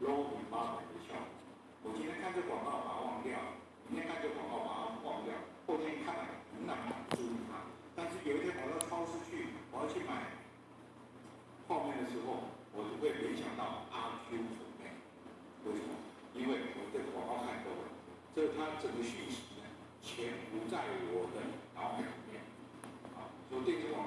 low impact 的效果。我今天看这广告把它忘掉，明天看这广告把它忘掉，后天看了仍然满足它。但是有一天我到超市去，我要去买泡面的时候，我就会联想到阿 Q 粉面。为什么？因为我这个广告看够了，这它整个讯息呢，潜伏在我的脑海里面。啊，所以电子广